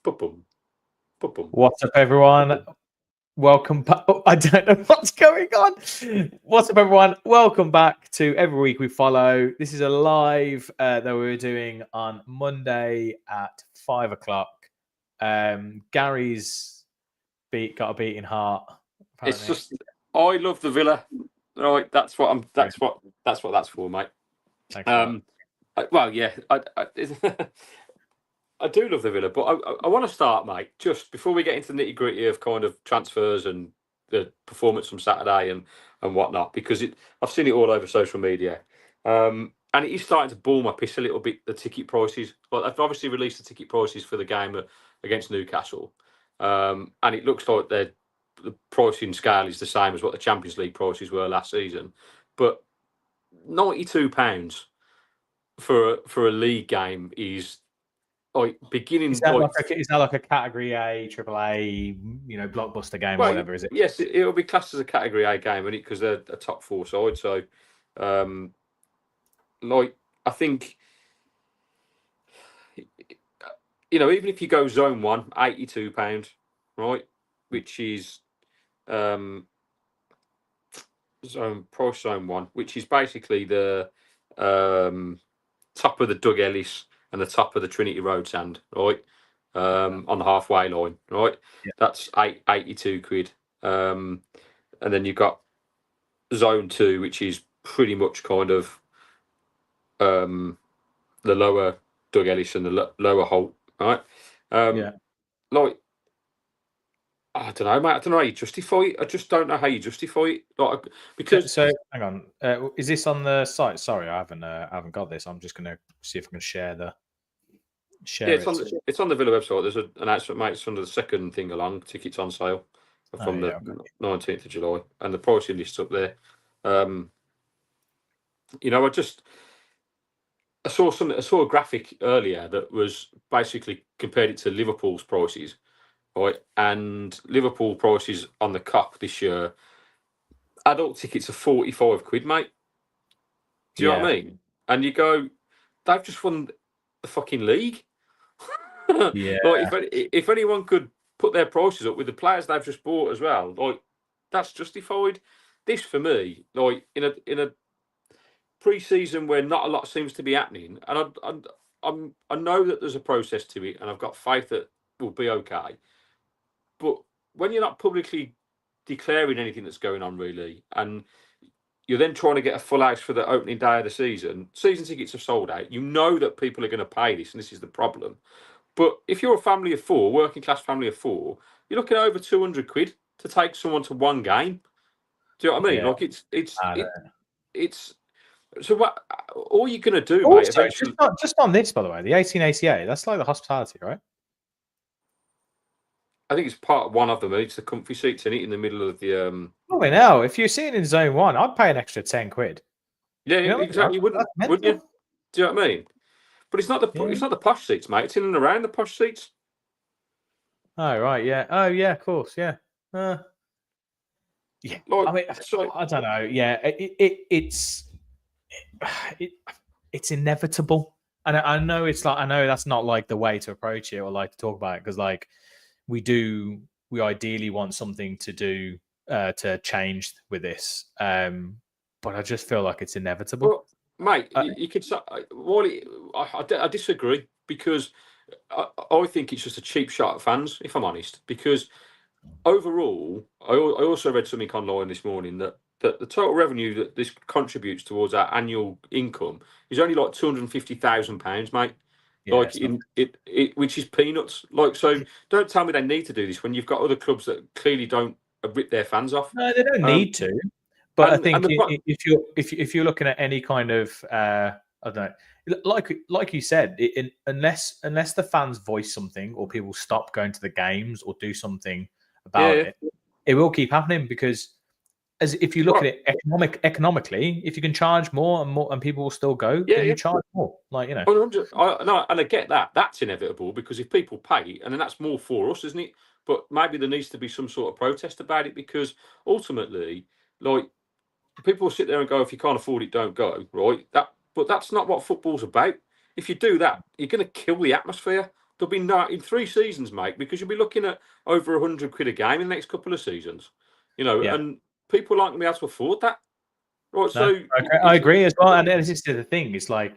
Ba-bum. Ba-bum. What's up, everyone? Welcome back. Oh, I don't know what's going on. What's up, everyone? Welcome back to Every Week We Follow. This is a live that we were doing on Monday at 5 o'clock. Gary's got a beating heart. It's just I love the Villa. Right, that's what that's for, mate. Thanks, well, yeah, I do love the Villa, but I want to start, mate, just before we get into the nitty gritty of kind of transfers and the performance from Saturday and whatnot, because I've seen it all over social media, and it is starting to ball my piss a little bit. The ticket prices, well, I've obviously released the ticket prices for the game against Newcastle, and it looks like the pricing scale is the same as what the Champions League prices were last season, but £92 for a league game is like beginning. Is that like a Category A, Triple A, blockbuster game or whatever? Is it? Yes, it'll be classed as a Category A game, and because they're a top four side. So, I think, even if you go zone one, £82, right, which is zone one, which is basically the top of the Doug Ellis and the top of the Trinity Road stand, right? On the halfway line, right? Yeah. That's £82. And then you've got zone two, which is pretty much kind of the lower Doug Ellis and the lower Holt, right? I don't know, mate. I don't know how you justify it. I just don't know how you justify it. Because hang on, is this on the site? Sorry, I haven't got this. I'm just going to see if I can share the. It's on the Villa website. There's an announcement, mate. It's under the second thing along. Tickets on sale from the 19th of July, and the pricing list's up there. I saw a graphic earlier that was basically compared it to Liverpool's prices, right? And Liverpool prices on the Cup this year, adult tickets are £45, mate. Do you know what I mean? And you go, they've just won the fucking league. Yeah. If anyone could put their prices up with the players they've just bought as well, that's justified. This for me, in a pre-season where not a lot seems to be happening, and I know that there's a process to it, and I've got faith that will be okay. But when you're not publicly declaring anything that's going on, really, and you're then trying to get a full house for the opening day of the season tickets are sold out. You know that people are going to pay this, and this is the problem. But if you're a family of four, working class family of four, you're looking at over £200 to take someone to one game. Do you know what I mean? Yeah. It's so what? All you're going to do, also, mate? Eventually, just on this, by the way, the 1888. That's like the hospitality, right? I think it's part of one of them. It's the comfy seats in the middle of the. Oh, no! If you're sitting in zone one, I'd pay an extra £10. Yeah, exactly. You wouldn't you? Do you know what I mean? But it's not the posh seats, mate. It's in and around the posh seats. Oh right, yeah. Oh yeah, of course, yeah. Yeah. I mean, I don't know. Yeah, it's inevitable, and I know that's not like the way to approach it or like to talk about it, because like we ideally want something to do to change with this, but I just feel like it's inevitable. Well, mate, you could say, Wally, I disagree, because I think it's just a cheap shot at fans, if I'm honest. Because overall, I also read something online this morning that the total revenue that this contributes towards our annual income is only like £250,000, mate. Yeah, which is peanuts. So don't tell me they need to do this when you've got other clubs that clearly don't rip their fans off. No, they don't need to. But I think if you're looking at any kind of I don't know, like you said, unless the fans voice something or people stop going to the games or do something about it will keep happening, because if you look at it economically, if you can charge more and people will still go, then you charge more. And I get that. That's inevitable, because if people pay, and then that's more for us, isn't it? But maybe there needs to be some sort of protest about it, because ultimately, people sit there and go, if you can't afford it, don't go, right? But that's not what football's about. If you do that, you're going to kill the atmosphere. there'll be no in 3 seasons, mate, because you'll be looking at over £100 a game in the next couple of seasons. And people aren't going to be able to afford that. Right, no, so I agree as well. And this is the thing: it's like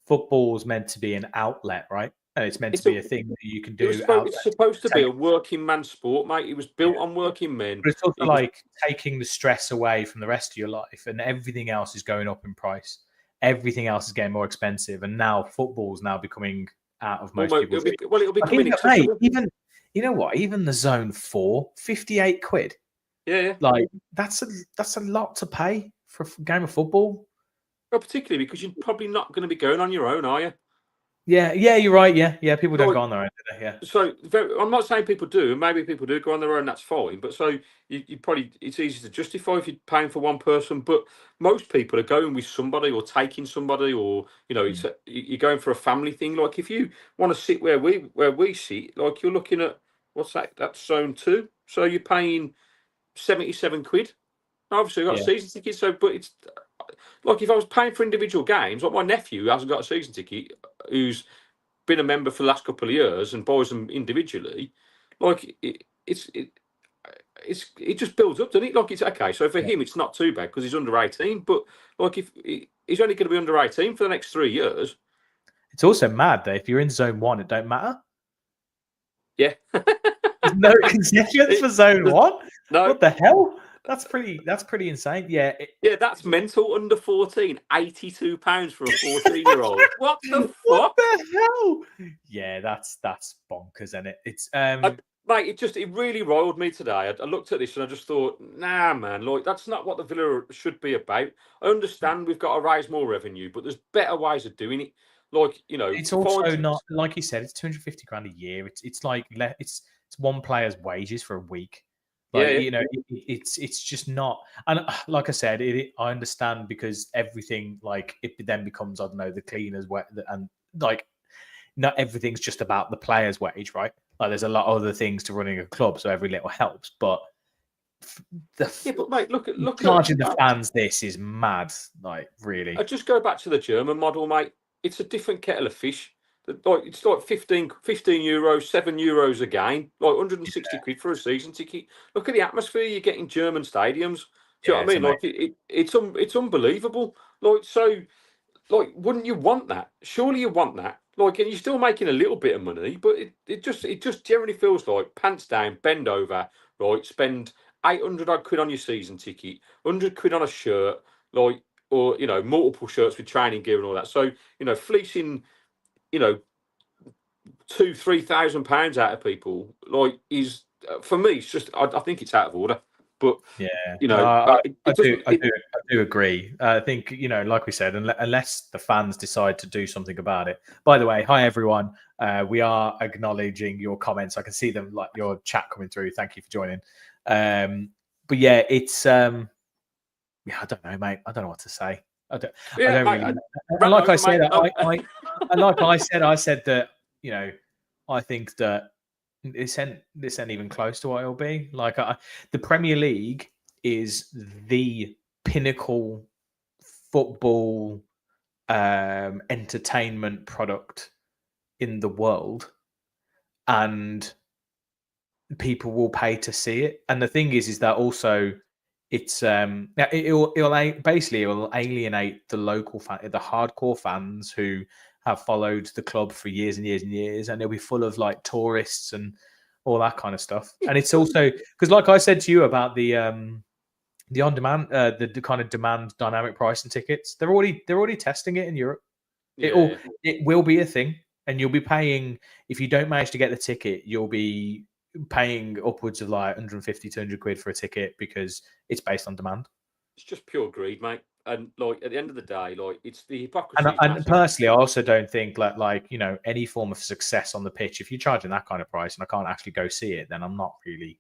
football's meant to be an outlet, right? And it's meant to be a thing that you can do. It's supposed to be a working man sport, mate. It was built on working men. But it's also like taking the stress away from the rest of your life, and everything else is going up in price. Everything else is getting more expensive, and now football's now becoming out of most people's. It'll become inaccessible. Even you know what? Even the Zone 4, 58 quid. Yeah. Like that's a lot to pay for a game of football. Well, particularly because you're probably not going to be going on your own, are you? Yeah, you're right. Yeah. People don't go on their own, do they? Yeah. So I'm not saying people do, and maybe people do go on their own. That's fine. But so you probably it's easy to justify if you're paying for one person. But most people are going with somebody or taking somebody, or you're going for a family thing. Like if you want to sit where we sit, like you're looking at what's that? That's Zone 2. So you're paying 77 quid. Obviously, I've got a season ticket. So, but it's like if I was paying for individual games, like my nephew hasn't got a season ticket, who's been a member for the last couple of years and buys them individually, like it just builds up, doesn't it? Like it's okay. So for him, it's not too bad because he's under 18. But like if he's only going to be under 18 for the next 3 years, it's also mad that if you're in Zone 1, it don't matter. Yeah, there's no concessions for Zone 1. No, what the hell? That's pretty insane. Yeah. That's mental. Under 14, £82 for a 14-year-old. What the fuck? What the hell? Yeah, that's bonkers, isn't it? It's mate, it really riled me today. I looked at this and I just thought, nah, man, like that's not what the Villa should be about. I understand we've got to raise more revenue, but there's better ways of doing it. Like it's also not like you said. It's 250 grand a year. It's like it's one player's wages for a week. Like, it's just not. And like I said, I understand because everything, like, it then becomes, I don't know, the cleaners, and like, not everything's just about the player's wage, right? Like, there's a lot of other things to running a club, so every little helps. But but mate, look charging the fans. This is mad. Like, really. I just go back to the German model, mate. It's a different kettle of fish. Like it's like 15 euros, €7 a game, like 160 quid for a season ticket. Look at the atmosphere you get in German stadiums. Do you know what I mean? Like it's unbelievable. Like so, like wouldn't you want that? Surely you want that. Like, and you're still making a little bit of money, but it just generally feels like pants down, bend over, right? Spend 800 odd quid on your season ticket, 100 quid on a shirt, like, or multiple shirts with training gear and all that. So fleecing. £2,000-3,000 out of people, like, is for me. It's just I think it's out of order. But I do agree. I think like we said, unless the fans decide to do something about it. By the way, hi everyone. We are acknowledging your comments. I can see them, like your chat coming through. Thank you for joining. But yeah, it's I don't know, mate. I don't know what to say. I don't really. And like I said, I said that I think that this ain't even close to what it'll be. Like the Premier League is the pinnacle football entertainment product in the world, and people will pay to see it. And the thing is that also it's it'll alienate the local the hardcore fans who have followed the club for years and years and years, and it'll be full of like tourists and all that kind of stuff. And it's also because, like I said to you about the on demand, the kind of demand dynamic pricing tickets, they're already testing it in Europe. It will be a thing, and you'll be paying if you don't manage to get the ticket. You'll be paying upwards of like 150, 200 quid for a ticket because it's based on demand. It's just pure greed, mate. And like at the end of the day, like it's the hypocrisy. And personally, I also don't think like any form of success on the pitch. If you're charging that kind of price and I can't actually go see it, then I'm not really.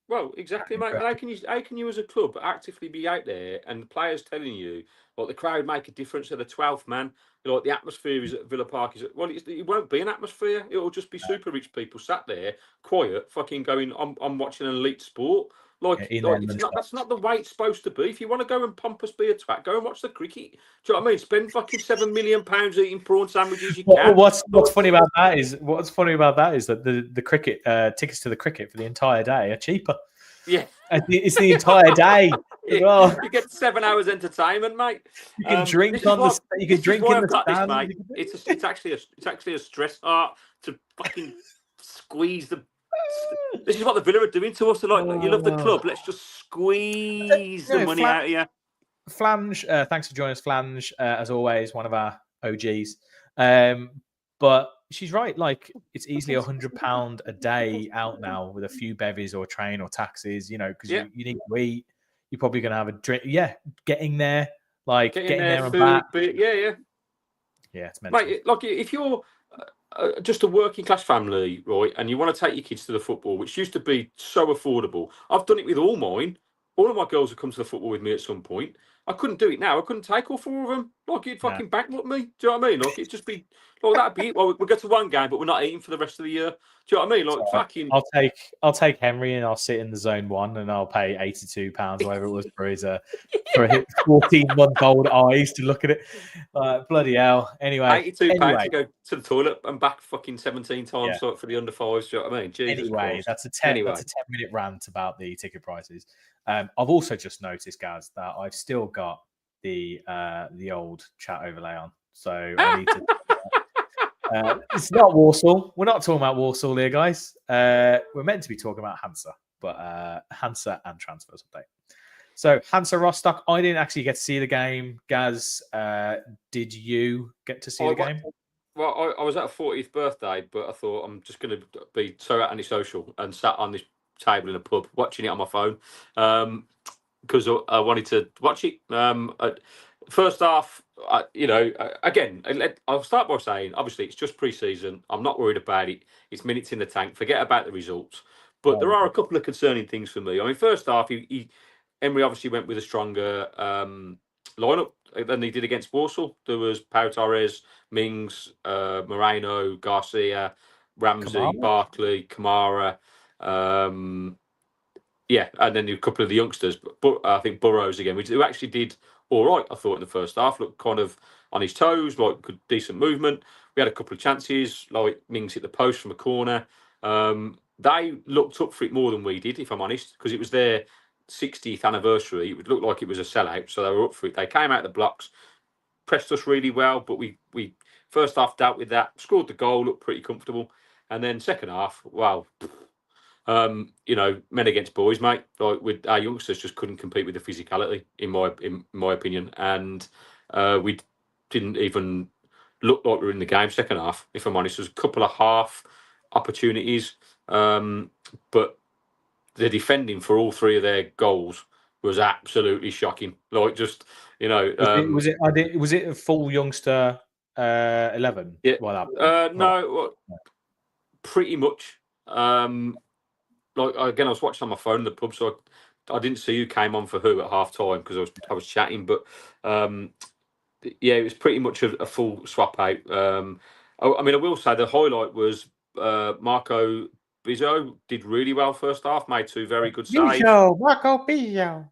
Well, exactly, mate. How can you as a club actively be out there and the players telling you, like, the crowd make a difference to the 12th man? Like the atmosphere is at Villa Park it won't be an atmosphere. It'll just be super rich people sat there, quiet, fucking going. I'm watching an elite sport. Like it's not. That's not the way it's supposed to be. If you want to go and pompous be a twat, go and watch the cricket. Do you know what I mean? Spend fucking £7 million eating prawn sandwiches. You can. What's funny about that is that the cricket tickets to the cricket for the entire day are cheaper. Yeah, it's the entire day. Well, you get 7 hours entertainment, mate. You can drink on the. You can drink in the stand. Mate. It's actually a stress art to fucking squeeze the. This is what the Villa are doing to us. They're like, you love the club. Let's just squeeze the money out of you. Flange, thanks for joining us, Flange. As always, one of our OGs. But she's right. Like, it's easily £100 a day out now with a few bevies or train or taxis. You know, because you need to eat. You're probably going to have a drink. Yeah, getting there, getting there and back. Yeah, it's mental. Mate, like if you're just a working class family, right, and you want to take your kids to the football, which used to be so affordable. I've done it with all mine. All of my girls have come to the football with me at some point. I couldn't do it now. I couldn't take all 4 of them. Like, you'd fucking bankrupt me. Do you know what I mean? Like, it'd just be like that'd be it. Well, we'll go to one game, but we're not eating for the rest of the year. Do you know what I mean? Like, fucking. I'll take Henry and I'll sit in the zone 1 and I'll pay £82, whatever it was for his 14-month-old eyes to look at it. Bloody hell. Anyway, £82 to go to the toilet and back fucking 17 times for the under 5s. Do you know what I mean? Jesus Christ. That's a 10-minute rant about the ticket prices. I've also just noticed, Gaz, that I've still got the old chat overlay on, so I need to. It's not Warsaw. We're not talking about Warsaw here, guys. We're meant to be talking about Hansa, but Hansa and transfers update. So Hansa Rostock, I didn't actually get to see the game. Gaz, did you get to see the game? Well, I was at a 40th birthday, but I thought I'm just going to be so antisocial and sat on this table in a pub watching it on my phone because I wanted to watch it. First half, again, I'll start by saying, obviously, it's just pre-season. I'm not worried about it. It's minutes in the tank. Forget about the results. But there are a couple of concerning things for me. I mean, first half, Emery obviously went with a stronger lineup than he did against Warsaw. There was Pau Torres, Mings, Moreno, Garcia, Ramsey, Barkley, Kamara. And then a couple of the youngsters, but I think Burrows again, who actually did all right, I thought, in the first half. Looked kind of on his toes, like good, decent movement. We had a couple of chances, like Mings hit the post from a corner. They looked up for it more than we did, if I'm honest, because it was their 60th anniversary. It would look like it was a sellout, so they were up for it. They came out the blocks, pressed us really well, but we first half dealt with that, scored the goal, looked pretty comfortable, and then second half, wow. Men against boys, mate. Like, with our youngsters, just couldn't compete with the physicality, in my opinion, and we didn't even look like we were in the game second half. If I'm honest, there was a couple of half opportunities, but the defending for all 3 of their goals was absolutely shocking. Like, just was it a full youngster 11? Yeah. Pretty much. I was watching on my phone in the pub, so I didn't see who came on for who at half time because I was chatting. But it was pretty much a full swap out. I will say the highlight was Marco Bizot did really well first half, made 2 very good saves. Marco Bizot,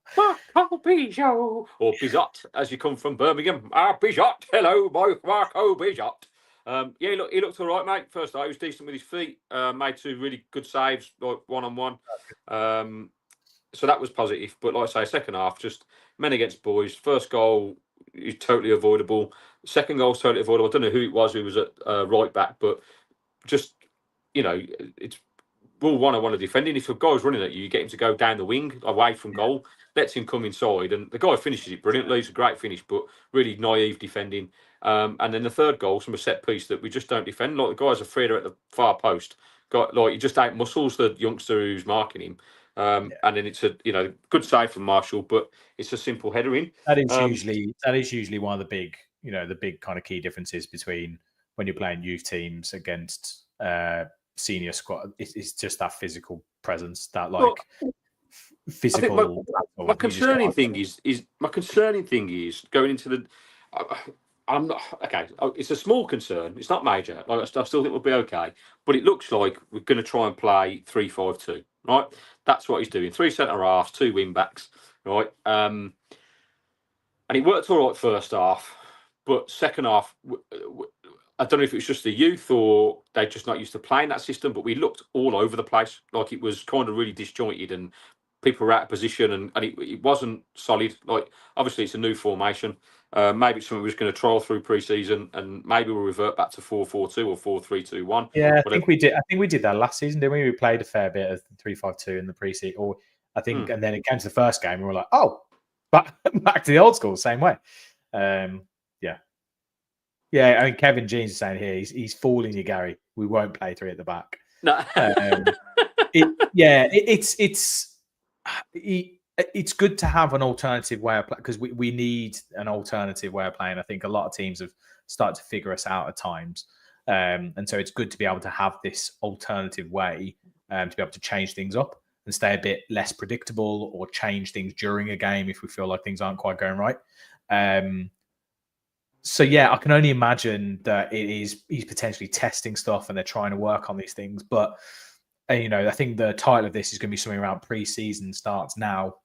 or Bizot, as you come from Birmingham. Bizot, hello, Marco Bizot. He looked all right, mate. First half, he was decent with his feet. Made 2 really good saves, like one-on-one. So that was positive. But like I say, second half, just men against boys. First goal is totally avoidable. Second goal is totally avoidable. I don't know who it was who was at right back, but just, it's rule 1 I want to defend. And if a guy's running at you, you get him to go down the wing away from goal, lets him come inside, and the guy finishes it brilliantly. It's a great finish, but really naive defending. And then the third goal from a set piece that we just don't defend. Like, the guys are freer at the far post. He just out muscles the youngster who's marking him. And then it's a good save from Marshall, but it's a simple header in. That is usually one of the big kind of key differences between when you're playing youth teams against senior squad. It's just that physical presence, that physical. My concerning thing is going into the. I'm not okay. It's a small concern. It's not major. I still think we'll be okay. But it looks like we're going to try and play 3-5-2. right? That's what he's doing. 3 centre halves, 2 wing backs, right? And it worked all right first half, but second half, I don't know if it was just the youth or they're just not used to playing that system, but we looked all over the place. Like it was kind of really disjointed and people were out of position and it wasn't solid. Like obviously it's a new formation. Maybe it's something we're just going to trial through pre-season and maybe we'll revert back to 4-4-2 or 4-3-2-1. Yeah, I think we did. I think we did that last season, didn't we? We played a fair bit of 3-5-2 in the pre-season, or I think, and then it came to the first game, and we were like, "Oh, back to the old school, same way." Yeah. I mean, Kevin Jeans is saying here he's fooling you, Gary. We won't play 3 at the back. No. It's good to have an alternative way of playing because we need an alternative way of playing. I think a lot of teams have started to figure us out at times. And so it's good to be able to have this alternative way to be able to change things up and stay a bit less predictable or change things during a game if we feel like things aren't quite going right. So, yeah, I can only imagine that he's potentially testing stuff and they're trying to work on these things. But, I think the title of this is going to be something around pre-season starts now.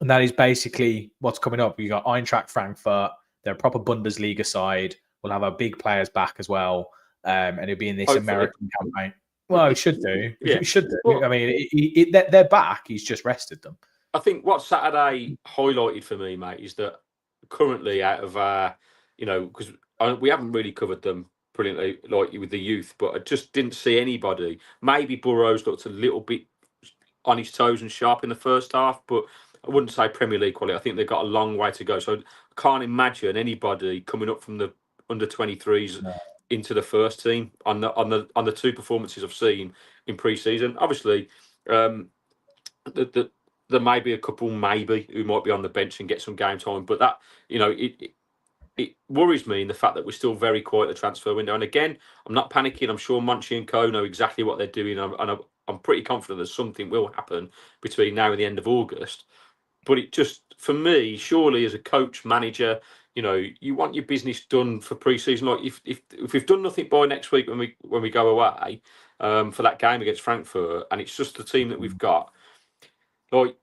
And that is basically what's coming up. We've got Eintracht Frankfurt. They're a proper Bundesliga side. We'll have our big players back as well. And it'll be in this American campaign. Well, it should do. Yeah. It should do. Well, I mean, they're back. He's just rested them. I think what Saturday highlighted for me, mate, is that currently out of because we haven't really covered them brilliantly, like with the youth, but I just didn't see anybody. Maybe Burrows looked a little bit on his toes and sharp in the first half, but I wouldn't say Premier League quality. I think they've got a long way to go. So I can't imagine anybody coming up from the under 23s into the first team on the 2 performances I've seen in pre-season. Obviously, there may be a couple maybe who might be on the bench and get some game time, but that it worries me in the fact that we're still very quiet at the transfer window. And again, I'm not panicking. I'm sure Monchi and co know exactly what they're doing, and I'm pretty confident that something will happen between now and the end of August. But it just, for me, surely as a coach, manager, you want your business done for pre-season. Like if we've done nothing by next week when we go away for that game against Frankfurt, and it's just the team that we've got, like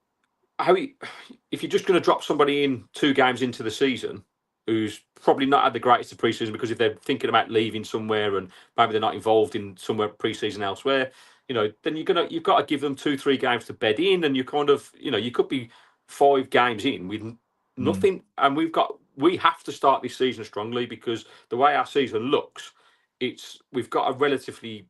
if you're just going to drop somebody in 2 games into the season who's probably not had the greatest of pre-season because if they're thinking about leaving somewhere and maybe they're not involved in somewhere pre-season elsewhere, then you've got to give them 2-3 games to bed in, and you kind of, you could be 5 games in with nothing, and we have to start this season strongly because the way our season looks, we've got a relatively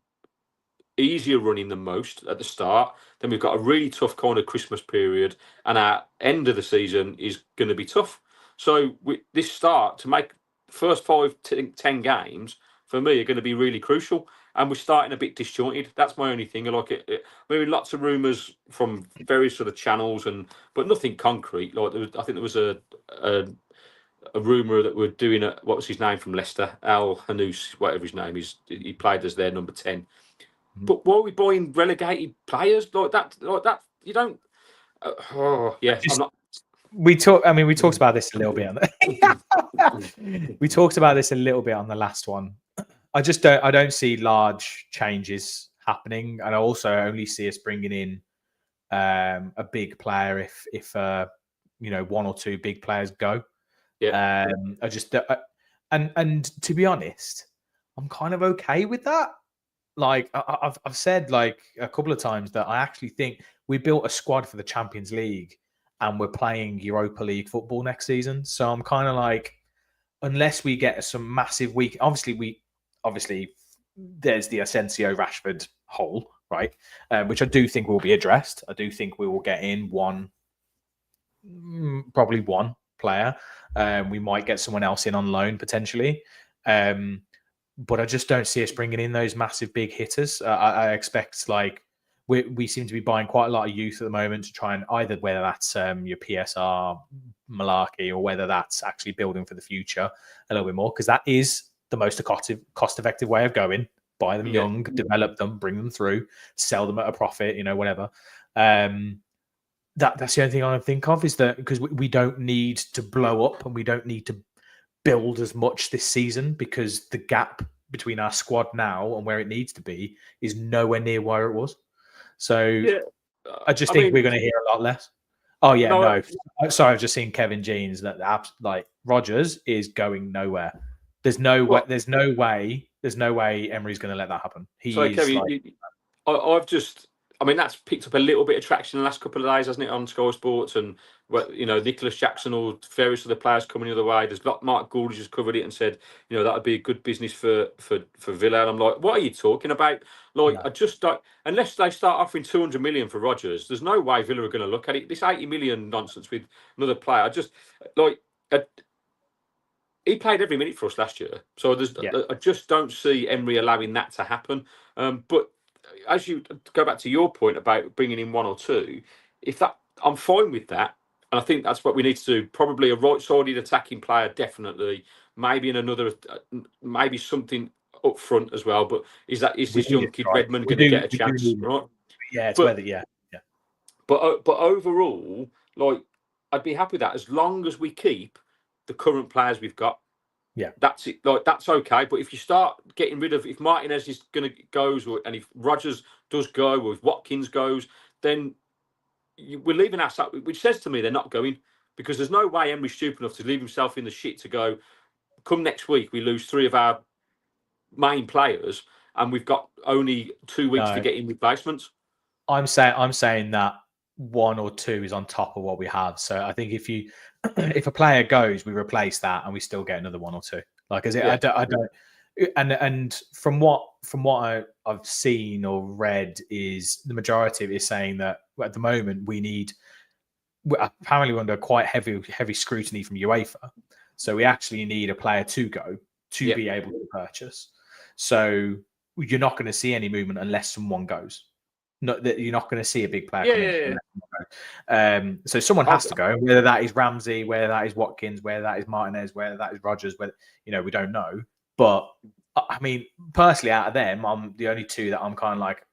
easier running than most at the start. Then we've got a really tough kind of Christmas period, and our end of the season is going to be tough. So this start to make first 5-10 games for me are going to be really crucial, and we're starting a bit disjointed. That's my only thing. I like it. Lots of rumours from various sort of channels, but nothing concrete. Like I think there was a rumour that we're doing what was his name from Leicester, Al Hanous, whatever his name is. He played as their number 10. But why are we buying relegated players like that? You don't. I'm not. We talked about this a little bit. We talked about this a little bit on the last one. I don't see large changes happening, and I also only see us bringing in a big player if 1 or 2 big players go. Yeah. And to be honest, I'm kind of okay with that. Like I've said like a couple of times that I actually think we built a squad for the Champions League and we're playing Europa League football next season. So I'm kind of like, unless we get some massive week, obviously there's the Asensio Rashford hole, right? Which I do think will be addressed. I do think we will get in probably one player. We might get someone else in on loan potentially. But I just don't see us bringing in those massive big hitters. I expect we seem to be buying quite a lot of youth at the moment to try and either whether that's your PSR malarkey or whether that's actually building for the future a little bit more, because that is the most cost-effective way of going. Buy them young, develop them, bring them through, sell them at a profit, whatever. That's the only thing I think of is that because we don't need to blow up and we don't need to build as much this season because the gap between our squad now and where it needs to be is nowhere near where it was. So I just think we're going to hear a lot less. Oh yeah, no. Sorry, I've just seen Kevin Jeans that like Rodgers is going nowhere. There's no way. There's no way Emery's going to let that happen. So Kevin, I've just. I mean, that's picked up a little bit of traction in the last couple of days, hasn't it, on Sky Sports? And, Nicholas Jackson or various other players coming the other way. There's Mark Gould just covered it and said, that would be a good business for Villa. And I'm like, what are you talking about? Like, I just don't, unless they start offering 200 million for Rodgers, there's no way Villa are going to look at it. This 80 million nonsense with another player, I just, he played every minute for us last year. So I just don't see Emery allowing that to happen. But as you go back to your point about bringing in one or two, I'm fine with that, and I think that's what we need to do. Probably a right-sided attacking player, definitely. Maybe in another, maybe something up front as well. But is this young kid Redmond going to get a chance? Right? Yeah, it's whether yeah. But overall, like, I'd be happy with that as long as we keep the current players we've got. Yeah, that's it. Like, that's okay. But if you start getting rid of, if Martinez is going to goes, and if Rodgers does go, or if Watkins goes, then we're leaving ourselves. Which says to me they're not going, because there's no way Emery's stupid enough to leave himself in the shit to go. Come next week, we lose 3 of our main players, and we've got only 2 weeks to get in replacements. I'm saying that 1 or 2 is on top of what we have. So I think if a player goes, we replace that, and we still get another 1 or 2. Like, I don't. And from what I've seen or read, is the majority of it is saying that at the moment we're apparently under quite heavy scrutiny from UEFA. So we actually need a player to go to be able to purchase. So you're not going to see any movement unless someone goes. You're not going to see a big player come in. So someone has to go, whether that is Ramsey, whether that is Watkins, whether that is Martinez, whether that is Rodgers, whether we don't know. But I mean, personally, out of them, I'm the only 2 that I'm kind of like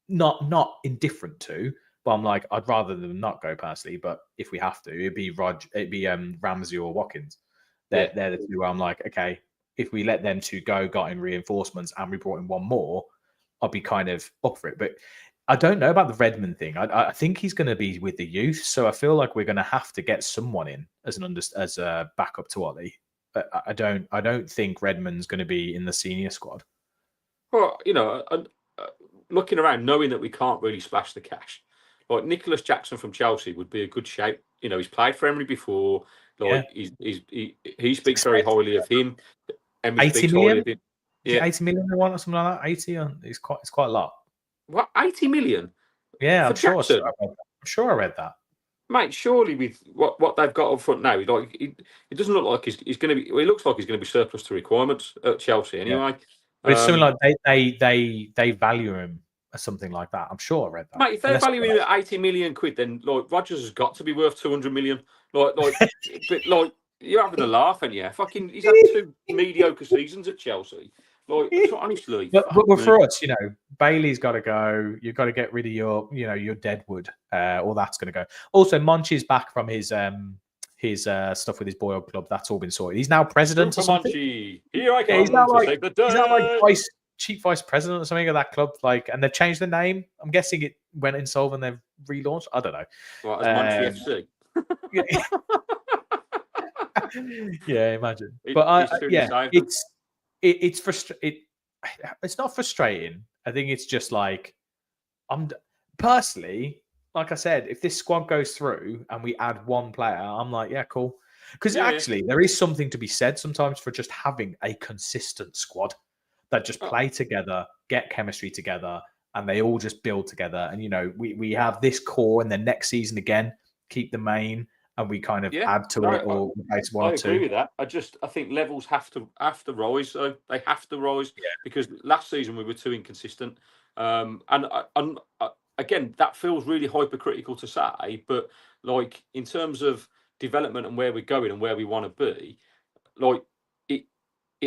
not indifferent to, but I'm like, I'd rather them not go personally. But if we have to, it'd be Ramsey or Watkins. They're the 2 where I'm like, okay, if we let them 2 go, got in reinforcements, and we brought in one more, I'd be kind of up for it. But I don't know about the Redmond thing. I think he's going to be with the youth, so I feel like we're going to have to get someone in as a backup to Ollie. But I don't think Redmond's going to be in the senior squad. Well, looking around, knowing that we can't really splash the cash, like Nicholas Jackson from Chelsea would be a good shape. He's played for Emery before. Like, he speaks very highly of him. Emery speaks highly of him. Yeah, 80 million they want or something like that. 80, it's quite a lot. What, 80 million? Yeah, I'm sure I read that. Mate, surely with what they've got up front now, like it doesn't look like he's going to be. Well, it looks like he's going to be surplus to requirements at Chelsea anyway. Yeah. But it's something like they value him as something like that. I'm sure I read that. Mate, if they're valuing him at 80 million quid, then like Rodgers has got to be worth 200 million. Like, but like, you're having a laugh, and fucking, he's had 2 mediocre seasons at Chelsea. Like, honestly, but for us, Bailey's got to go. You've got to get rid of your Deadwood. All that's going to go. Also, Monchi's back from his stuff with his Boyle club. That's all been sorted. He's now president or something. Monchi. Here I come. He's now like chief vice president or something of that club. Like, and they've changed the name. I'm guessing it went insolvent. They've relaunched. I don't know. What, as Monchi FC? Yeah, imagine. It's not frustrating. I think it's just like, I'm personally, like I said, if this squad goes through and we add 1 player, I'm like, yeah, cool. Because there is something to be said sometimes for just having a consistent squad that just play together, get chemistry together, and they all just build together. And we have this core, and then next season again, keep the main. And we kind of add to it or replace 1 or 2. I agree with that. I think levels have to rise. So they have to rise because last season we were too inconsistent. And again, that feels really hypercritical to say, but like in terms of development and where we're going and where we want to be, like it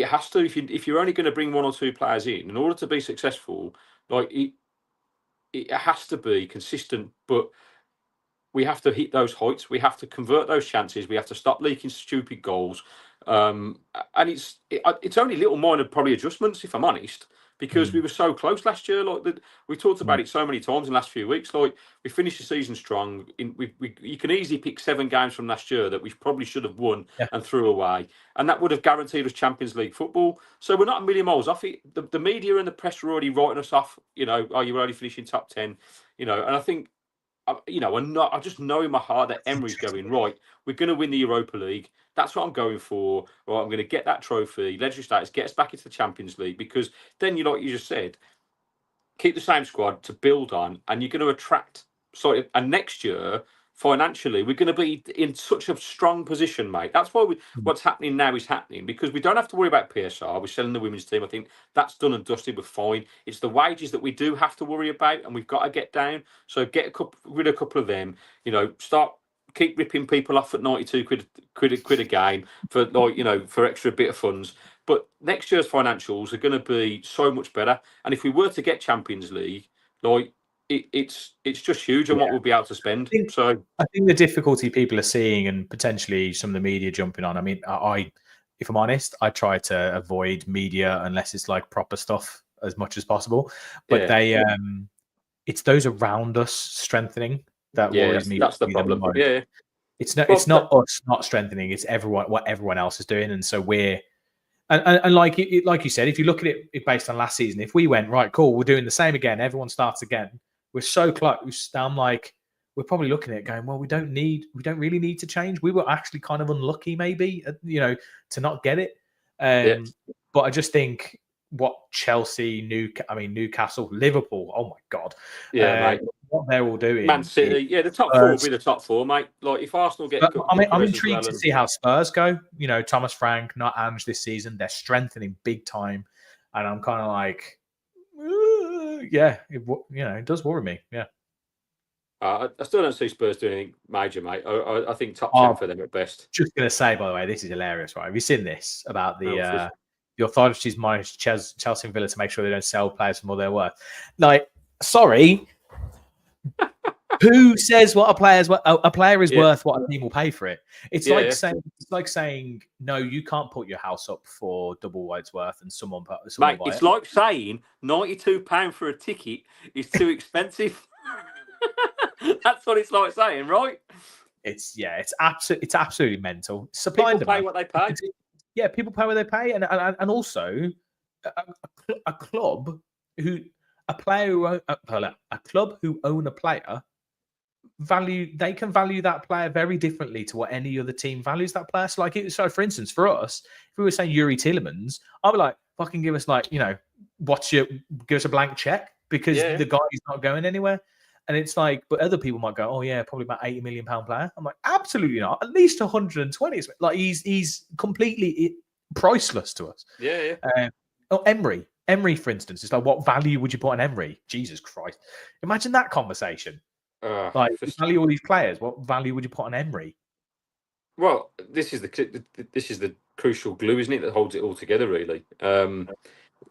has to. If you're only going to bring 1 or 2 players in order to be successful, like it has to be consistent, but. We have to hit those heights. We have to convert those chances. We have to stop leaking stupid goals. And it's only little minor probably adjustments, if I'm honest. because we were so close last year. Like we talked about it so many times in the last few weeks. Like we finished the season strong. You can easily pick 7 games from last year that we probably should have won and threw away, and that would have guaranteed us Champions League football. So we're not a million miles off it. The media and the press are already writing us off. You know, are you already finishing top 10? You know, and I think. You know, I just know in my heart that Emery's going, right, we're going to win the Europa League. That's what I'm going for. Right, I'm going to get that trophy. Legislate, get us back into the Champions League, because then, like you just said, keep the same squad to build on, and you're going to attract. And next year, financially, we're going to be in such a strong position, mate. That's why what's happening now is happening, because we don't have to worry about PSR. We're selling the women's team. I think that's done and dusted. We're fine. It's the wages that we do have to worry about, and we've got to get down. So rid of a couple of them. You know, keep ripping people off at 92 quid a game for, like, you know, for extra bit of funds. But next year's financials are going to be so much better. And if we were to get Champions League, like, it's just huge on what we'll be able to spend. I think the difficulty people are seeing, and potentially some of the media jumping on. I mean, if I'm honest, I try to avoid media unless it's like proper stuff as much as possible. But it's those around us strengthening that worries me. That's the problem. It's not us not strengthening. It's what everyone else is doing, and so we're. And like you said, if you look at it based on last season, if we went, right, cool, we're doing the same again, everyone starts again, we're so close. I'm like, we're probably looking at it going, well, we don't really need to change. We were actually kind of unlucky, maybe, you know, to not get it. But I just think what Chelsea, Newcastle, Liverpool, oh my God, mate. What they're all doing. Man City, the top 4 will be the top 4, mate. Like, if Arsenal get, I'm intrigued to see how Spurs go. You know, Thomas Frank, not Ange this season. They're strengthening big time, and I'm kind of like, it does worry me. Yeah. I still don't see Spurs doing anything major, mate. I think top 10 for them at best. Just going to say, by the way, this is hilarious, right? Have you seen this about the authorities monitor Chelsea and Villa to make sure they don't sell players for more they're worth? Like, sorry. Who says what a player is worth what a team will pay for it? It's like saying no, you can't put your house up for double what it's worth, and someone mate, it's like saying £92 for a ticket is too expensive. That's what it's like saying, right? It's absolutely mental. Supply and demand. People pay what they pay. Yeah, people pay what they pay, and also a club who own a player they can value that player very differently to what any other team values that player. So for instance, for us, if we were saying Yuri Tielemans, I'd be like, fucking give us, like, you know, give us a blank check, because the guy is not going anywhere. And it's like, but other people might go, oh yeah, probably about £80 million player. I'm like, absolutely not. At least 120. Like, he's completely priceless to us. Emery, for instance, it's like, what value would you put on Emery? Jesus Christ! Imagine that conversation. Value all these players. What value would you put on Emery? Well, this is the crucial glue, isn't it, that holds it all together, really?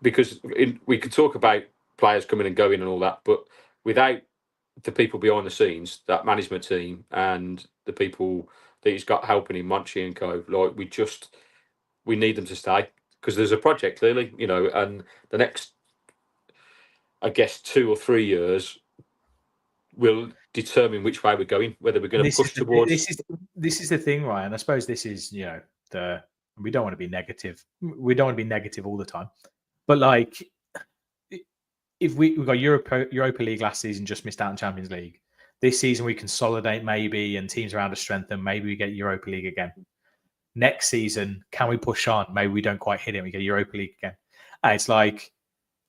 Because we could talk about players coming and going and all that, but without the people behind the scenes, that management team, and the people that he's got helping him, Monchi and co, like, we need them to stay, because there's a project, clearly, you know, and the next, I guess, 2 or 3 years will determine which way we're going, whether we're going to push towards. This is the thing, Ryan. I suppose this is, you know, we don't want to be negative. We don't want to be negative all the time, but like, if we got Europa League last season, just missed out on Champions League. This season we consolidate maybe, and teams around us strengthen. Maybe we get Europa League again. Next season, can we push on? Maybe we don't quite hit it. We get Europa League again. And it's like,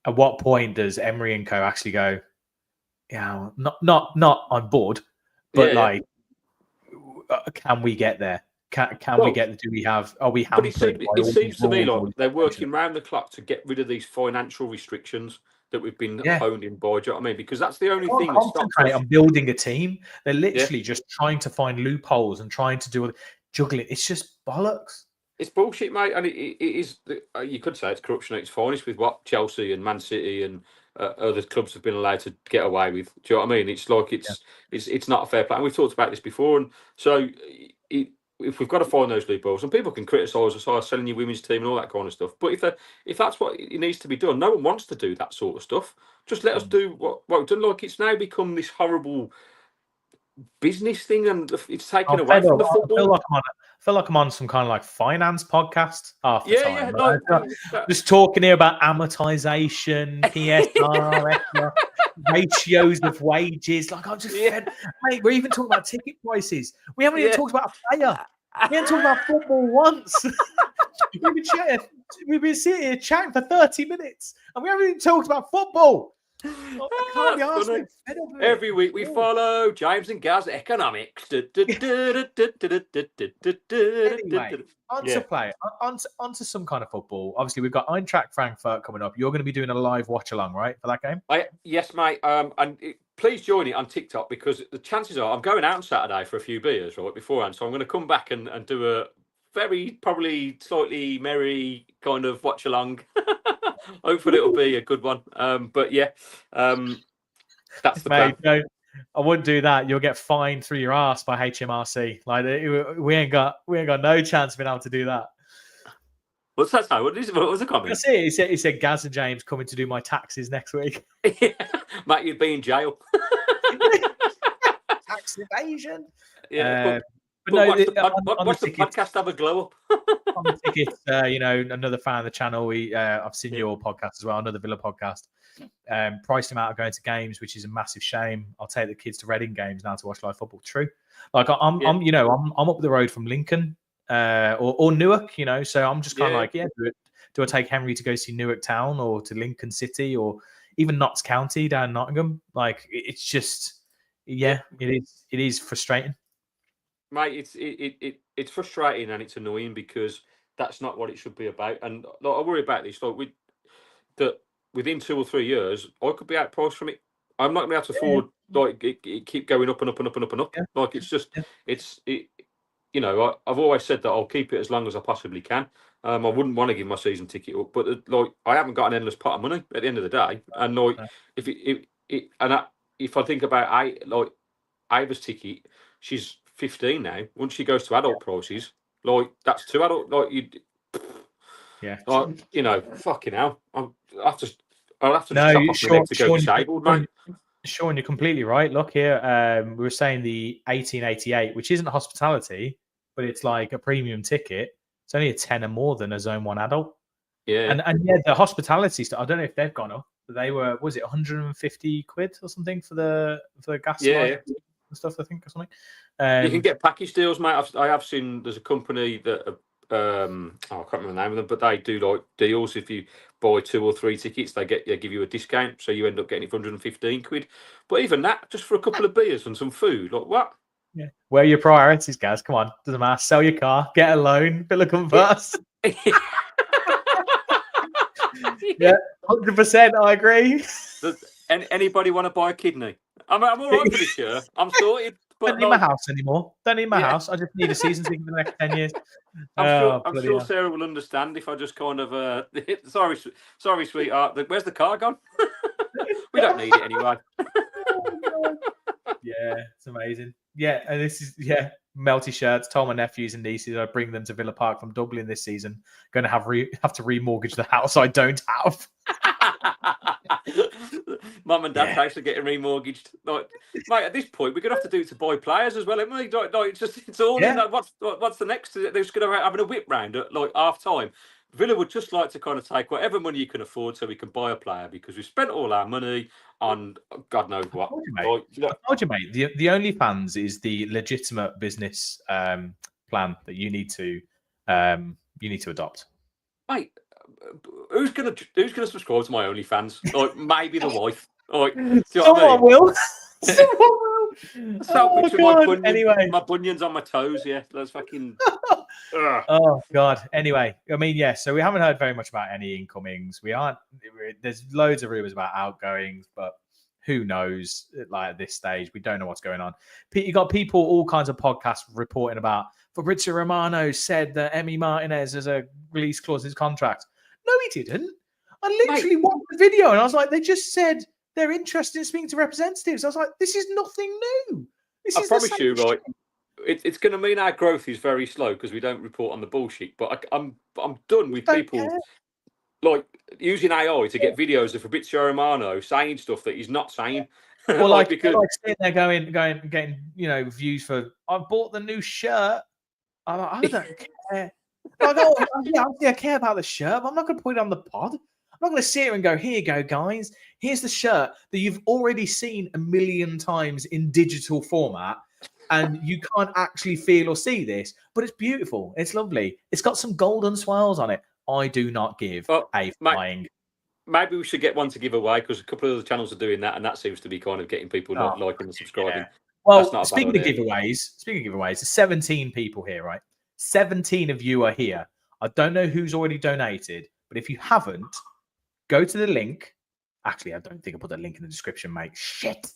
at what point does Emery and co actually go, yeah, not on board, but can we get there? Can we get? Are we hampered? It seems to me like they're working round the clock to get rid of these financial restrictions that we've been honed in by. Do you know what I mean? Because that's the only thing that stops us. On building a team. They're literally just trying to find loopholes and trying to do juggling. It's just bollocks. It's bullshit, mate. And it is. You could say it's corruption at its finest with what Chelsea and Man City and other clubs have been allowed to get away with. Do you know what I mean? It's like it's not a fair play. And we've talked about this before, and so if we've got to find those loopholes, and people can criticise us, selling your women's team and all that kind of stuff. But if that's what it needs to be done, no one wants to do that sort of stuff. Just let us do what we've done. Like, it's now become this horrible business thing, and it's taken away from the football. I feel like I'm on some kind of like finance podcast half the time. No, just talking here about amortization, PSR, ratios of wages. Like, I'm just fed. Mate, we're even talking about ticket prices. We haven't even talked about a player. We haven't talked about football once. We've been sitting here chatting for 30 minutes, and we haven't even talked about football. I can't be arsed. Every week we follow James and Gaz economics. Anyway, onto some kind of football. Obviously, we've got Eintracht Frankfurt coming up. You're going to be doing a live watch along, right, for that game? Yes, mate. Please join it on TikTok, because the chances are I'm going out on Saturday for a few beers right beforehand. So I'm going to come back and do a very probably slightly merry kind of watch along. Hopefully it'll be a good one. But yeah, that's the plan. No, I wouldn't do that. You'll get fined through your ass by HMRC. Like, we ain't got no chance of being able to do that. What's that? What was the comment? He said Gaz and James coming to do my taxes next week. Mate, you'd be in jail. Tax evasion. Yeah. Watch the podcast have a glow up. On the tickets, another fan of the channel. I've seen your podcast as well, another Villa podcast. Priced him out of going to games, which is a massive shame. I'll take the kids to Reading games now to watch live football. True. Like, I'm up the road from Lincoln or Newark, so I'm just kind of do I take Henry to go see Newark Town or to Lincoln City or even Notts County down Nottingham? Like, it's just, it is frustrating. Mate, it's frustrating and it's annoying, because that's not what it should be about. And I worry about this. Like, that within 2 or 3 years, I could be outpriced from it. I'm not going to be able to afford it keep going up and up and up and up and up. Yeah. Like, it's just I've always said that I'll keep it as long as I possibly can. I wouldn't want to give my season ticket up, but I haven't got an endless pot of money at the end of the day. And if I think about Ava's ticket, she's 15 now. Once she goes to adult prices, that's 2 adult. Fucking hell. I'll have to chop off my leg to go disabled, mate. Sean, you're completely right. Look here, we were saying the 1888, which isn't hospitality, but it's like a premium ticket. It's only a tenner more than a Zone 1 adult. Yeah. And the hospitality stuff, I don't know if they've gone up, but they were, was it 150 quid or something for the gas and stuff, I think, or something? You can get package deals, mate. I have seen there's a company that I can't remember the name of them, but they do like deals. If you buy 2 or 3 tickets, they give you a discount, so you end up getting it for 115 quid. But even that, just for a couple of beers and some food, like what? Yeah. Where are your priorities, guys? Come on, doesn't matter. Sell your car, get a loan, Villa come first. Yeah, 100%. I agree. Does anybody want to buy a kidney? I'm all right for this year. I'm sorted. Don't need my house anymore. Don't need my house. I just need a season ticket for the next 10 years. I'm sure Sarah will understand if I just kind of sorry, sweetheart. Where's the car gone? We don't need it anyway. Yeah, it's amazing. Yeah, and this is melty shirts. Told my nephews and nieces I bring them to Villa Park from Dublin this season. Going to have to remortgage the house I don't have. Mum and Dad actually getting remortgaged. Like, mate, at this point, we're gonna have to do it to buy players as well, aren't we? It's all in that. What's the next? They're just gonna having a whip round at half time. Villa would just like to kind of take whatever money you can afford so we can buy a player, because we've spent all our money on God knows what. I told you, mate. The OnlyFans is the legitimate business plan that you need to adopt. Mate, who's gonna subscribe to my OnlyFans? Like, maybe the wife. Like, someone will. My bunions on my toes. Yeah, that's fucking. Oh God. Anyway, I mean, so we haven't heard very much about any incomings. There's loads of rumors about outgoings, but who knows? Like, at this stage, we don't know what's going on. You got people, all kinds of podcasts reporting about Fabrizio Romano said that Emi Martinez has a release clause in his contract. No, he didn't. I literally watched the video and I was like, they just said they're interested in speaking to representatives. I was like, this is nothing new. I promise you, right? it's going to mean our growth is very slow because we don't report on the bullshit. But I'm done with people like using AI to get videos of Fabrizio Romano saying stuff that he's not saying. Or like sitting there going, getting views for I've bought the new shirt. I don't care. Like, I care about the shirt, but I'm not going to put it on the pod. I'm not going to sit here and go, here you go, guys. Here's the shirt that you've already seen a million times in digital format, and you can't actually feel or see this, but it's beautiful. It's lovely. It's got some golden swirls on it. I do not give a flying. Maybe we should get one to give away because a couple of other channels are doing that, and that seems to be kind of getting people liking and subscribing. Yeah. Well, speaking of giveaways, there's 17 people here, right? 17 of you are here. I don't know who's already donated, but if you haven't, go to the link. Actually, I don't think I put the link in the description, mate. Shit.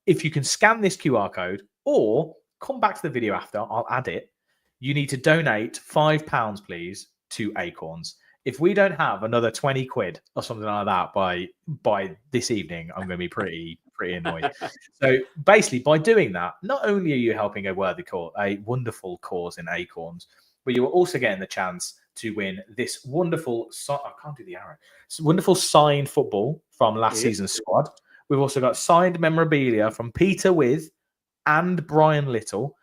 If you can scan this QR code or come back to the video after, I'll add it. You need to donate £5, please, to Acorns. If we don't have another 20 quid or something like that by this evening, I'm going to be pretty annoyed. So basically, by doing that, not only are you helping a wonderful cause in Acorns, but you are also getting the chance to win this wonderful wonderful signed football from last season's squad. We've also got signed memorabilia from Peter With and Brian Little.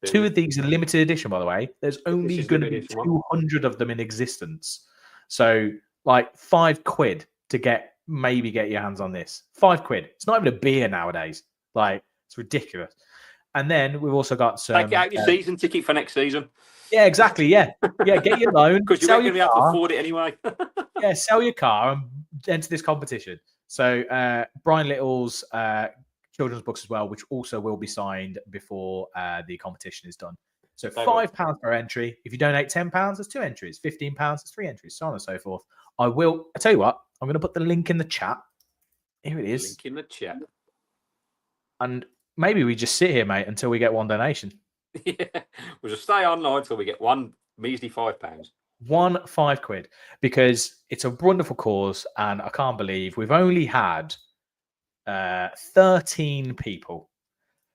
2 of these are limited edition, by the way. There's only going to be 200 of them in existence. So, like, £5 to maybe get your hands on this. £5. It's not even a beer nowadays. Like, it's ridiculous. And then we've also got some. Take out your season ticket for next season. Yeah, exactly. Yeah, get your loan because you're going to have to afford it anyway. Yeah, sell your car and enter this competition. So, Brian Little's children's books as well, which also will be signed before the competition is done. So £5 per entry. If you donate £10, there's 2 entries. £15, there's 3 entries, so on and so forth. I tell you what, I'm going to put the link in the chat. Here it is. Link in the chat. And maybe we just sit here, mate, until we get one donation. Yeah, we'll just stay online until we get one measly £5. One £5, because it's a wonderful cause, and I can't believe we've only had 13 people.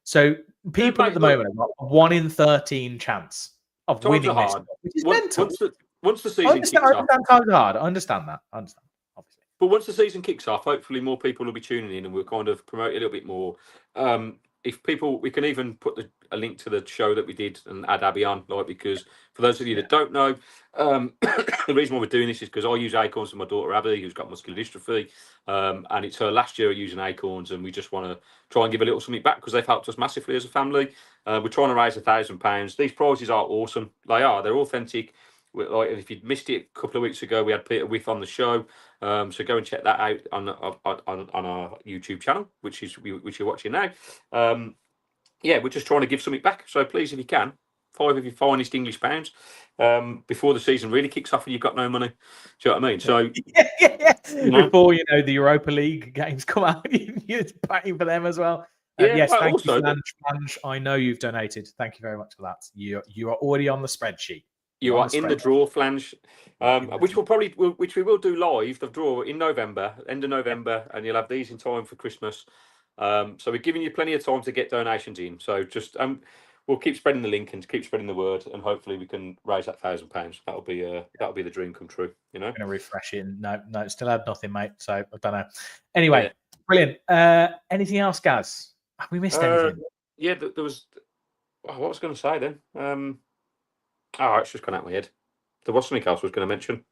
So people at the moment have got 1 in 13 chance of winning this, which is mental. Once the season kicks off, I understand that. Obviously. But once the season kicks off, hopefully more people will be tuning in, and we'll kind of promote it a little bit more. If people, we can even put a link to the show that we did and add Abby on, because for those of you that don't know, the reason why we're doing this is because I use Acorns for my daughter Abby, who's got muscular dystrophy, and it's her last year using Acorns, and we just want to try and give a little something back because they've helped us massively as a family. We're trying to raise £1,000. These prizes are awesome. They're authentic. Like, if you'd missed it a couple of weeks ago, we had Peter With on the show. So go and check that out on our YouTube channel, which you're watching now. We're just trying to give something back. So please, if you can, 5 of your finest English pounds before the season really kicks off and you've got no money. Do you know what I mean? So before the Europa League games come out, you're paying for them as well. Yes, thank you, Flange. I know you've donated. Thank you very much for that. You are already on the spreadsheet. You are in the draw, Flange, which we will do live. The draw in November, end of November, and you'll have these in time for Christmas. So we're giving you plenty of time to get donations in. So just we'll keep spreading the link and keep spreading the word, and hopefully we can raise that £1,000. That'll be the dream come true. I'm gonna refresh it. No, still had nothing, mate. So I don't know. Anyway, brilliant. Anything else, Gaz? Have we missed anything? Yeah, there was. What was I going to say then? It's just gone out of my head. There was something else I was going to mention.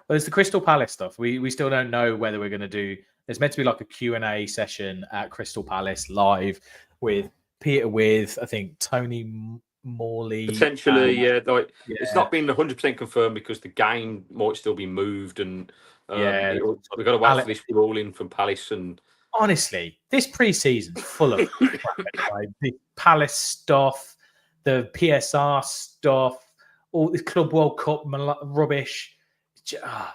Well, there's the Crystal Palace stuff. We still don't know whether we're going to do. There's meant to be like a Q&A session at Crystal Palace live with Peter With, I think, Tony Morley. Potentially, it's not been 100% confirmed because the game might still be moved, and we've got to wait for this ruling from Palace. And honestly, this pre-season's full of crap, the Palace stuff, the PSR stuff, all this Club World Cup rubbish. I'll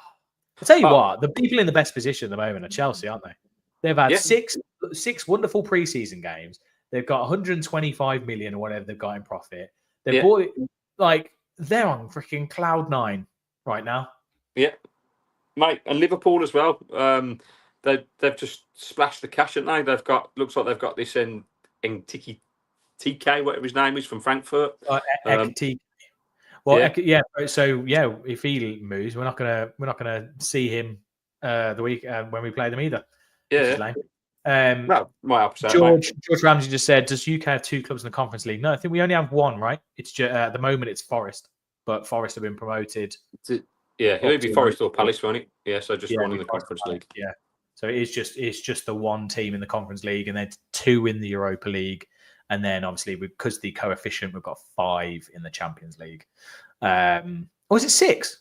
tell you what, the people in the best position at the moment are Chelsea, aren't they? They've had six wonderful pre-season games. They've got 125 million or whatever they've got in profit. They've bought it, they're on freaking cloud 9 right now. Yeah, mate, and Liverpool as well. They've just splashed the cash, haven't they? Looks like they've got this in Tiki TK, whatever his name is, from Frankfurt. Well, yeah. So yeah, if he moves, we're not gonna see him the week when we play them either. Yeah. Which is lame. Well, my upset, George Ramsey just said, "Does UK have 2 clubs in the Conference League?" No, I think we only have one. Right? It's just, at the moment it's Forest, but Forest have been promoted. Yeah, it'll be Forest or Palace, won't it? Yeah, so just one in the Conference League. Yeah, so it's just the one team in the Conference League, and then 2 in the Europa League, and then obviously because the coefficient, we've got 5 in the Champions League. Or is it 6?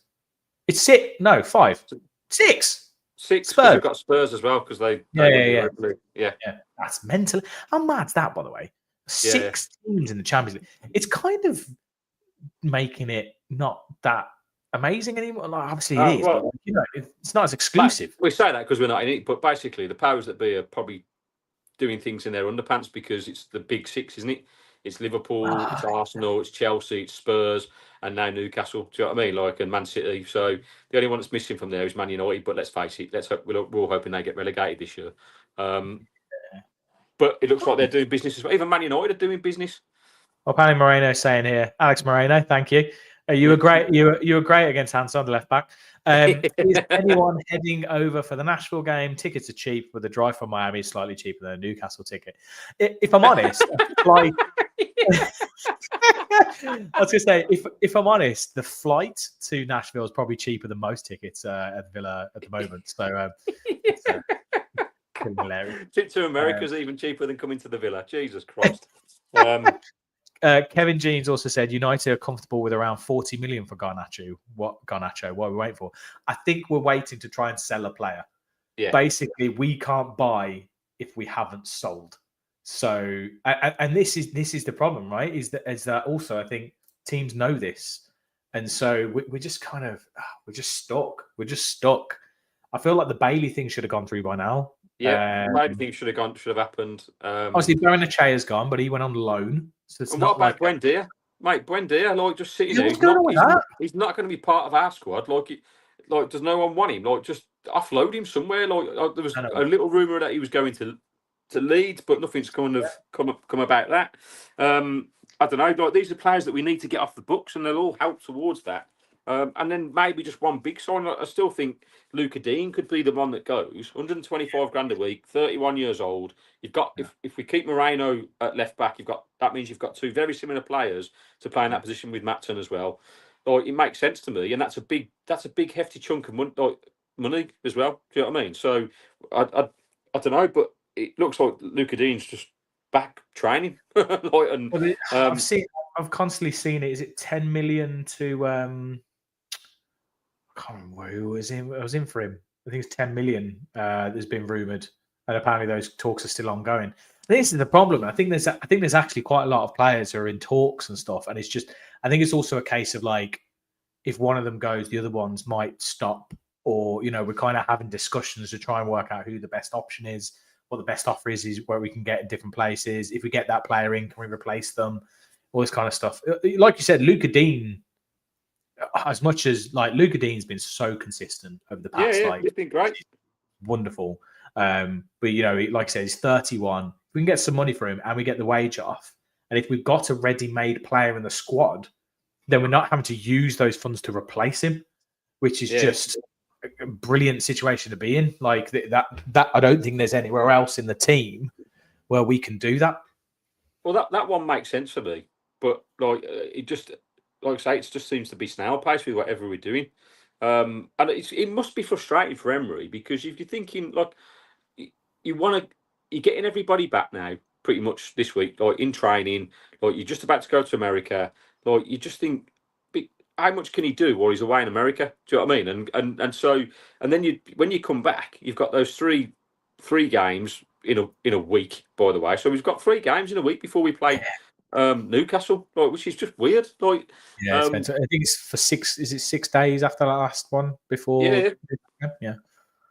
It's 6. No, 5. 6. 6 because we've got Spurs as well because they yeah. That's mental. How mad's that, by the way? 6 teams in the Champions League. It's kind of making it not that amazing anymore. Like, obviously it is, but it's not as exclusive. We say that because we're not in it, but basically the powers that be are probably doing things in their underpants because it's the big 6, isn't it? It's Liverpool, it's Arsenal, it's Chelsea, it's Spurs, and now Newcastle. Do you know what I mean? And Man City. So the only one that's missing from there is Man United. But let's face it, we're all hoping they get relegated this year. But it looks like they're doing business as well. Even Man United are doing business. Well, Paddy Moreno saying here, Alex Moreno, thank you. You were great. You were great against Hanson, the left back. Is anyone heading over for the Nashville game? Tickets are cheap, but the drive from Miami is slightly cheaper than a Newcastle ticket. If I'm honest, I was going to say, if I'm honest, the flight to Nashville is probably cheaper than most tickets at Villa at the moment. So hilarious. Trip to America is even cheaper than coming to the Villa. Jesus Christ. Kevin Jeans also said United are comfortable with around 40 million for Garnacho. What are we waiting for? I think we're waiting to try and sell a player. Yeah. Basically, we can't buy if we haven't sold. So, and this is the problem, right? Is that also I think teams know this, and so we're just kind of we're just stuck. We're just stuck. I feel like the Bailey thing should have gone through by now. Yeah, maybe things should have happened. Obviously, Barrenechea has gone, but he went on loan. So it's what about Buendia? Mate, Buendia, like just sitting there. He's not going to be part of our squad. Like, does no one want him? Like, just offload him somewhere. Like there was a little rumor that he was going to Leeds, but nothing's come about that. I don't know. Like, these are players that we need to get off the books, and they'll all help towards that. And then maybe just one big sign. I still think Luca Dean could be the one that goes. 125 grand a week, 31 years old. You've got if we keep Moreno at left back, that means you've got 2 very similar players to play in that position with Matton as well. Like, it makes sense to me, and that's a big hefty chunk of money as well. Do you know what I mean? So I don't know, but it looks like Luca Dean's just back training. I've constantly seen it. Is it 10 million to I can't remember who was in. I was in for him. I think it's 10 million. There's been rumored, and apparently those talks are still ongoing. This is the problem. I think there's actually quite a lot of players who are in talks and stuff, and I think it's also a case of like, if one of them goes, the other ones might stop, or we're kind of having discussions to try and work out who the best option is, what the best offer is where we can get in different places. If we get that player in, can we replace them? All this kind of stuff. Like you said, Luca Dean. As much as like Luca Dean's been so consistent over the past, he's been great, wonderful. But like I said, he's 31. We can get some money for him, and we get the wage off. And if we've got a ready-made player in the squad, then we're not having to use those funds to replace him, which is just a brilliant situation to be in. Like that, I don't think there's anywhere else in the team where we can do that. Well, that one makes sense for me, but like it just. Like I say, it just seems to be snail pace with whatever we're doing. And it must be frustrating for Emery, because if you're thinking, like, you're getting everybody back now pretty much this week, like in training, like you're just about to go to America, like you just think, how much can he do while he's away in America? Do you know what I mean? And then when you come back, you've got those three games in a week, by the way. So we've got 3 games in a week before we play Newcastle, which is just weird. I think it's for 6. Is it 6 days after the last one before? Yeah.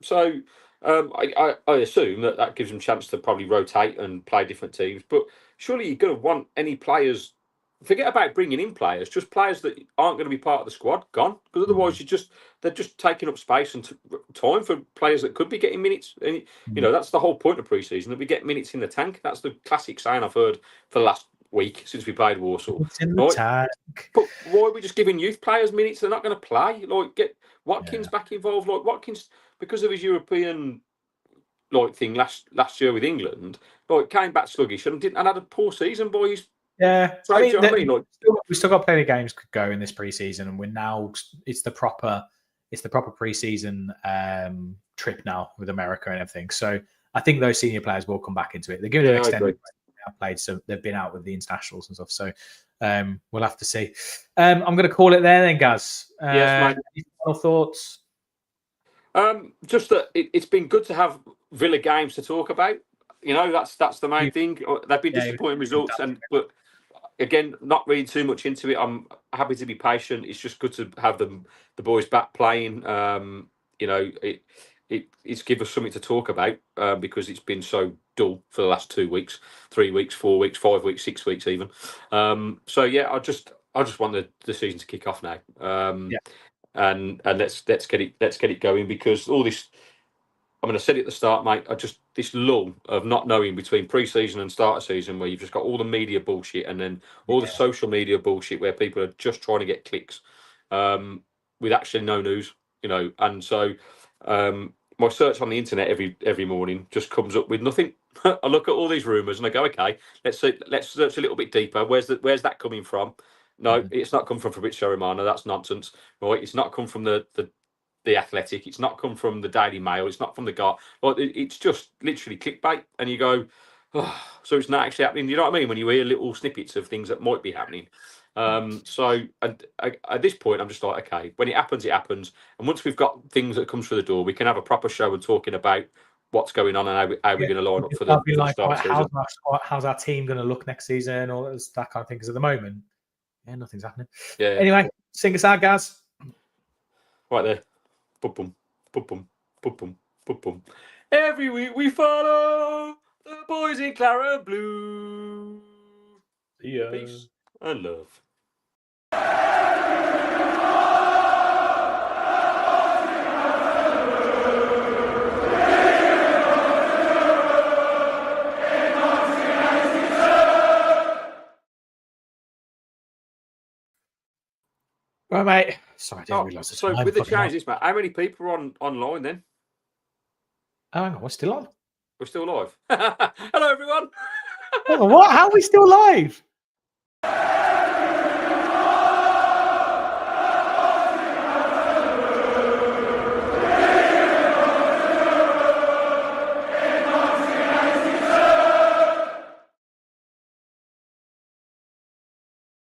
So I assume that gives them a chance to probably rotate and play different teams. But surely you're going to want any players. Forget about bringing in players, just players that aren't going to be part of the squad gone, because otherwise they're just taking up space and time for players that could be getting minutes. And that's the whole point of pre-season, that we get minutes in the tank. That's the classic saying I've heard for the last week since we played Warsaw. It's in the tank. But why are we just giving youth players minutes? They're not going to play. Like, get Watkins back involved. Like, Watkins, because of his European thing last year with England, came back sluggish and had a poor season, boys. Yeah, I mean, we still got plenty of games could go in this preseason, and we're now it's the proper preseason trip now with America and everything. So I think those senior players will come back into it. They're going to extend it. They played, so they've been out with the internationals and stuff. So we'll have to see. I'm going to call it there then, Gaz. Yes, mate. Final thoughts? Just that it's been good to have Villa games to talk about. You know, that's the main thing. They've been disappointing results, but again, not reading too much into it. I'm happy to be patient. It's just good to have the boys back playing. You know, it's given us something to talk about because it's been so dull for the last 2 weeks, 3 weeks, 4 weeks, 5 weeks, 6 weeks even. So yeah, I just want the season to kick off now. And let's get it going, because all this, I mean, I said it at the start, mate, this lull of not knowing between pre-season and start of season, where you've just got all the media bullshit and then all the social media bullshit where people are just trying to get clicks with actually no news, you know. And so my search on the internet every morning just comes up with nothing. I look at all these rumours and I go, okay, let's search a little bit deeper. Where's that coming from? No, it's not come from Fabrizio Romano. That's nonsense, right? It's not come from the Athletic. It's not come from the Daily Mail. It's not from the Guard. Like, it's just literally clickbait, and you go, oh, so it's not actually happening. You know what I mean? When you hear little snippets of things that might be happening. So at this point, I'm just like, okay, when it happens, it happens. And once we've got things that comes through the door, we can have a proper show and talking about what's going on and how we're going to line up for the start of the season. How's our team going to look next season, or that kind of thing? Because at the moment, nothing's happening. Yeah. Anyway, sing us out, Gaz. Right there. Boom, boom, boom, boom, boom, boom, boom, boom. Every week we follow the boys in Claret Blue. See ya. Peace and love. Right, mate. Sorry, I didn't realise. So with the changes, mate, how many people are online then? Oh, hang on, we're still on. We're still live. Hello, everyone. What? How are we still live?